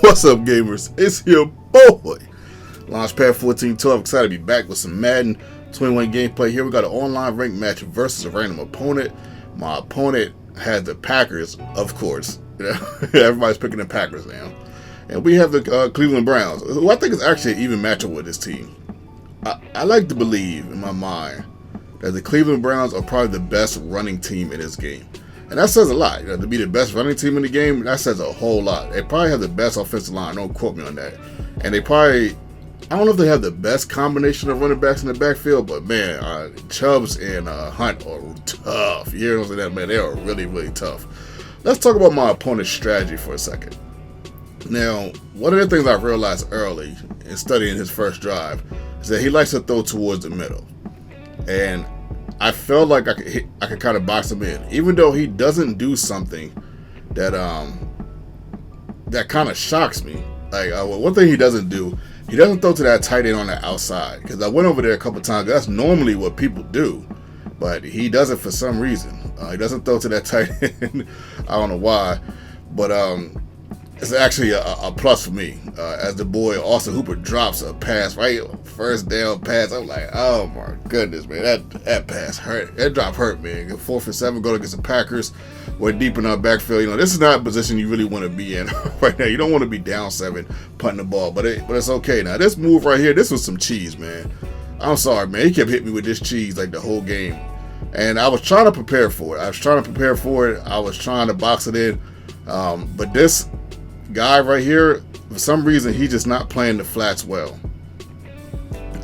What's up, gamers? It's your boy, Launchpad 1412. Excited to be back with some Madden 21 gameplay. Here we got an online ranked match versus a random opponent. My opponent had the Packers, of course. Everybody's picking the Packers now. And we have the Cleveland Browns, who I think is actually an even matchup with this team. I like to believe, in my mind, that the Cleveland Browns are probably the best running team in this game. And that says a lot. To be the best running team in the game, that says a whole lot. They probably have the best offensive line. Don't quote me on that. And they probably, I don't know if they have the best combination of running backs in the backfield, but man, Chubbs and Hunt are tough. You hear what I'm saying? Man, they are really, really tough. Let's talk about my opponent's strategy for a second. Now, one of the things I realized early in studying his first drive is that he likes to throw towards the middle. And I felt like I could kind of box him in, even though he doesn't do something that that kind of shocks me. Like one thing he doesn't do, he doesn't throw to that tight end on the outside. Because I went over there a couple times. That's normally what people do, but he does it for some reason. He doesn't throw to that tight end. I don't know why, but it's actually a plus for me. As the boy Austin Hooper drops a pass, right, first down pass, I'm like, oh my goodness, man, that pass hurt. That drop hurt, man. 4th and 7, going against the Packers. We're deep in our backfield. You know, this is not a position you really want to be in right now. You don't want to be down 7 punting the ball, but it's okay. Now this move right here, this was some cheese, man. I'm sorry, man. He kept hitting me with this cheese like the whole game, and I was trying to prepare for it. I was trying to box it in, but this guy right here, for some reason, he's just not playing the flats well.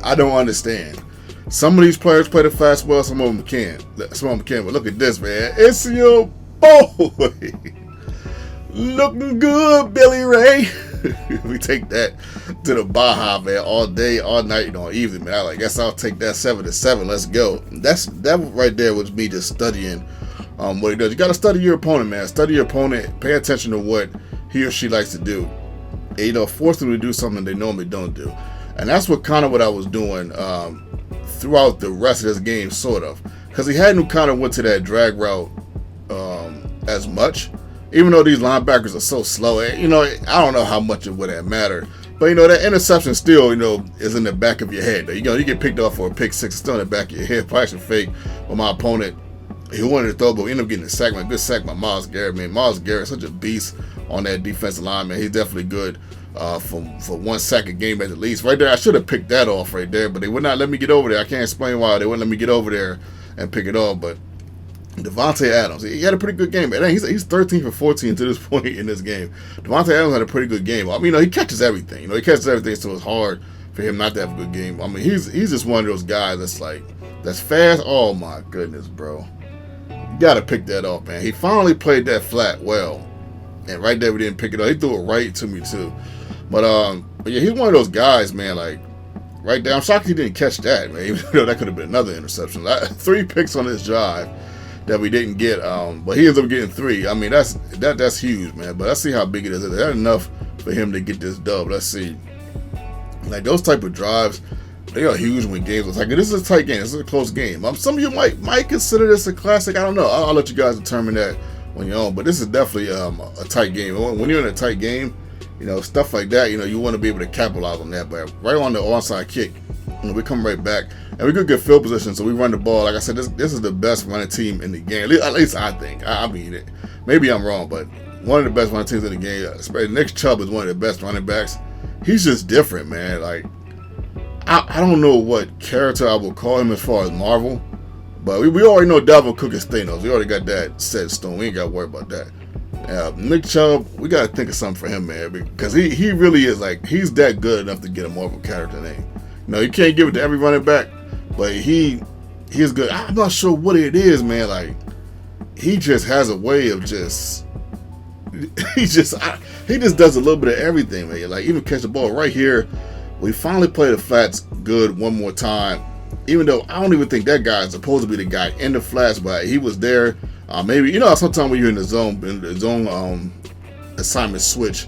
I don't understand. Some of these players play the flats well, some of them can't. But look at this, man. It's your boy. Looking good, Billy Ray. We take that to the Baja, man, all day, all night, and all evening, man. I guess I'll take that 7-7. Let's go. That right there was me just studying what he does. You got to study your opponent, man. Study your opponent. Pay attention to what he or she likes to do. And, you know, force them to do something they normally don't do. And that's what I was doing throughout the rest of this game, sort of. Because he hadn't kind of went to that drag route as much. Even though these linebackers are so slow, you know, I don't know how much it would have mattered. But, you know, that interception still, you know, is in the back of your head. You know, you get picked off for a pick six, it's still in the back of your head. Probably should fake. But my opponent, he wanted to throw, but we ended up getting a sack. A good sack by Myles Garrett, man. Myles Garrett, such a beast on that defensive line, man. He's definitely good for 1 sack a game at the least. Right there, I should have picked that off right there, but they would not let me get over there. I can't explain why they wouldn't let me get over there and pick it off. But Devontae Adams, he had a pretty good game, man. He's 13 for 14 to this point in this game. Devontae Adams had a pretty good game. I mean, you know, he catches everything. You know, he catches everything, so it's hard for him not to have a good game. I mean, he's just one of those guys that's fast. Oh my goodness, bro. You gotta pick that off, man. He finally played that flat well. And right there, we didn't pick it up. He threw it right to me, too. But yeah, he's one of those guys, man, like, right there. I'm shocked he didn't catch that, man. Even though that could have been another interception. 3 picks on this drive that we didn't get, but he ends up getting 3. I mean, that's huge, man. But let's see how big it is. Is that enough for him to get this dub? Let's see. Like, those type of drives, they are huge when games are like, this is a tight game. This is a close game. Some of you might consider this a classic. I don't know. I'll let you guys determine that on your own. But this is definitely a tight game. When you're in a tight game, you know, stuff like that, you know, you want to be able to capitalize on that. But right on the onside kick, you know, we come right back. And we could get field position, so we run the ball. Like I said, this is the best running team in the game. At least I think. I mean, maybe I'm wrong, but one of the best running teams in the game. Nick Chubb is one of the best running backs. He's just different, man. Like, I don't know what character I would call him as far as Marvel, but we already know Devil Cook is Thanos. We already got that set in stone. We ain't got to worry about that. Nick Chubb, we got to think of something for him, man, because he really is, like, he's that good enough to get a Marvel character name. You know, you can't give it to every running back, but he's good. I'm not sure what it is, man. Like, he just has a way of he just does a little bit of everything, man. Like, even catch the ball right here. We finally play the flats good one more time. Even though I don't even think that guy is supposed to be the guy in the flats, but he was there. Maybe, you know, sometimes when you're in the zone assignment switch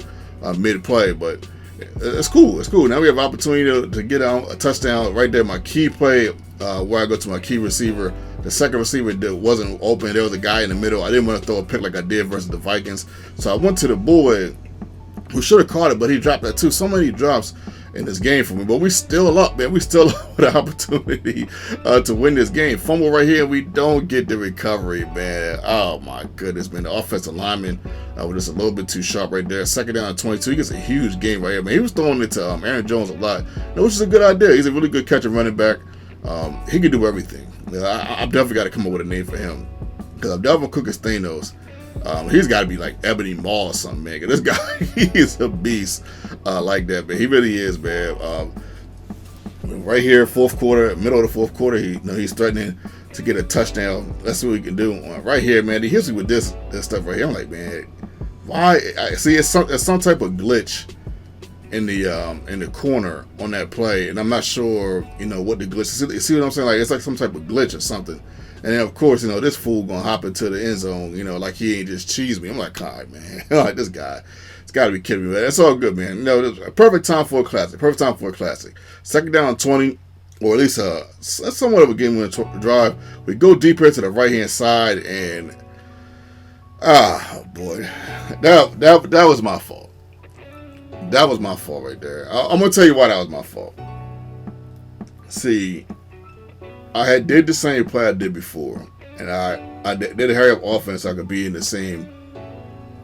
mid-play, but it's cool. It's cool. Now we have an opportunity to get out a touchdown right there. My key play, where I go to my key receiver. The second receiver that wasn't open. There was a guy in the middle. I didn't want to throw a pick like I did versus the Vikings. So I went to the boy We should have caught it, but he dropped that too. So many drops in this game for me, but we still up, man. We still up with an opportunity to win this game. Fumble right here, we don't get the recovery, man. Oh my goodness, man. The offensive lineman was just a little bit too sharp right there. Second down at 22. He gets a huge game right here, man. He was throwing it to Aaron Jones a lot, which is a good idea. He's a really good catcher running back. He can do everything. I've definitely got to come up with a name for him, because I'm definitely cooking Thanos. He's got to be like Ebony Maw or something, man. This guy, he is a beast like that, man. He really is, man. Right here, fourth quarter, middle of the fourth quarter, he's threatening to get a touchdown. Let's see what we can do. Right here, man. He hits me with this stuff right here. I'm like, man, why? I see it's some type of glitch in the corner on that play, and I'm not sure, what the glitch is. See what I'm saying? Like, it's like some type of glitch or something. And then, of course, this fool gonna hop into the end zone, like he ain't just cheese me. I'm like, all right, man. Like, this guy, it's got to be kidding me, man. It's all good, man. A perfect time for a classic. Perfect time for a classic. Second down 20, or at least somewhat of a game-winning drive. We go deeper to the right-hand side, and boy, that was my fault. That was my fault right there. I'm gonna tell you why that was my fault. See, I did the same play I did before, and I did a hurry up offense so I could be in the same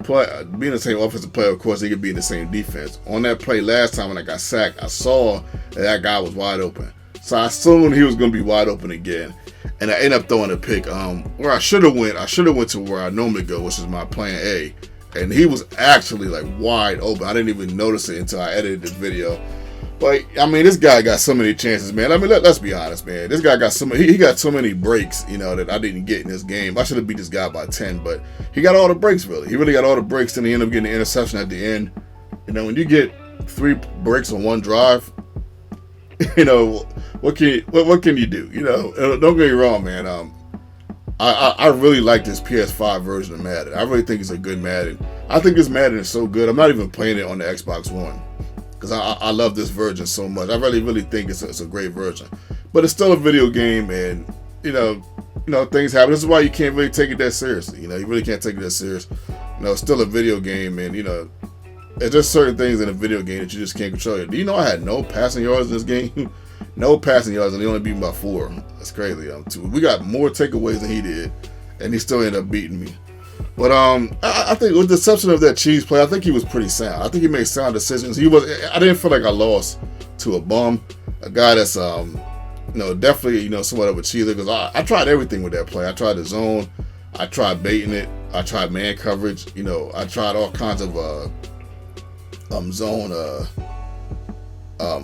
play, be in the same offensive play. Of course, they could be in the same defense. On that play last time when I got sacked, I saw that guy was wide open, so I assumed he was going to be wide open again, and I ended up throwing a pick. Where I should have went to where I normally go, which is my plan A, and he was actually like wide open. I didn't even notice it until I edited this video. But I mean, this guy got so many chances, man. I mean, let's be honest, man. This guy got he got so many breaks, that I didn't get in this game. I should have beat this guy by 10, but he got all the breaks, really. He really got all the breaks, and he ended up getting the interception at the end. When you get 3 breaks on one drive, what can you do? Don't get me wrong, man. I really like this PS5 version of Madden. I really think it's a good Madden. I think this Madden is so good. I'm not even playing it on the Xbox One, because I love this version so much. I really think it's a great version. But it's still a video game, and, things happen. This is why you can't really take it that seriously. You really can't take it that serious. It's still a video game, and, there's just certain things in a video game that you just can't control. Do you know I had no passing yards in this game? No passing yards, and he only beat me by 4. That's crazy. We got more takeaways than he did, and he still ended up beating me. But I think with the exception of that cheese play, I think he was pretty sound. I think he made sound decisions. I didn't feel like I lost to a bum, a guy that's definitely somewhat of a cheeser, because I tried everything with that play. I tried the zone, I tried baiting it, I tried man coverage. I tried all kinds of zone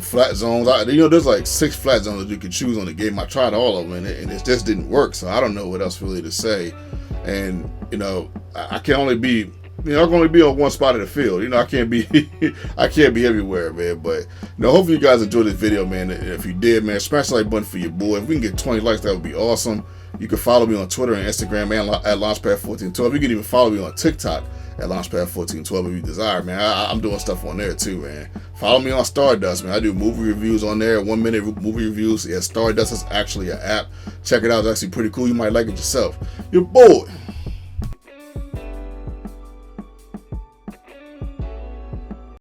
flat zones. There's like 6 flat zones that you can choose on the game. I tried all of them, and it just didn't work. So I don't know what else really to say. And I can only be, I can only be on one spot of the field. I can't be, I can't be everywhere, man. But hopefully you guys enjoyed this video, man. And if you did, man, smash the like button for your boy. If we can get 20 likes, that would be awesome. You can follow me on Twitter and Instagram at Launchpad1412. You can even follow me on TikTok at Launchpad1412 if you desire, man. I'm doing stuff on there too, man. Follow me on Stardust, man. I do movie reviews on there, 1-minute movie reviews. Yeah, Stardust is actually an app. Check it out. It's actually pretty cool. You might like it yourself. Your boy,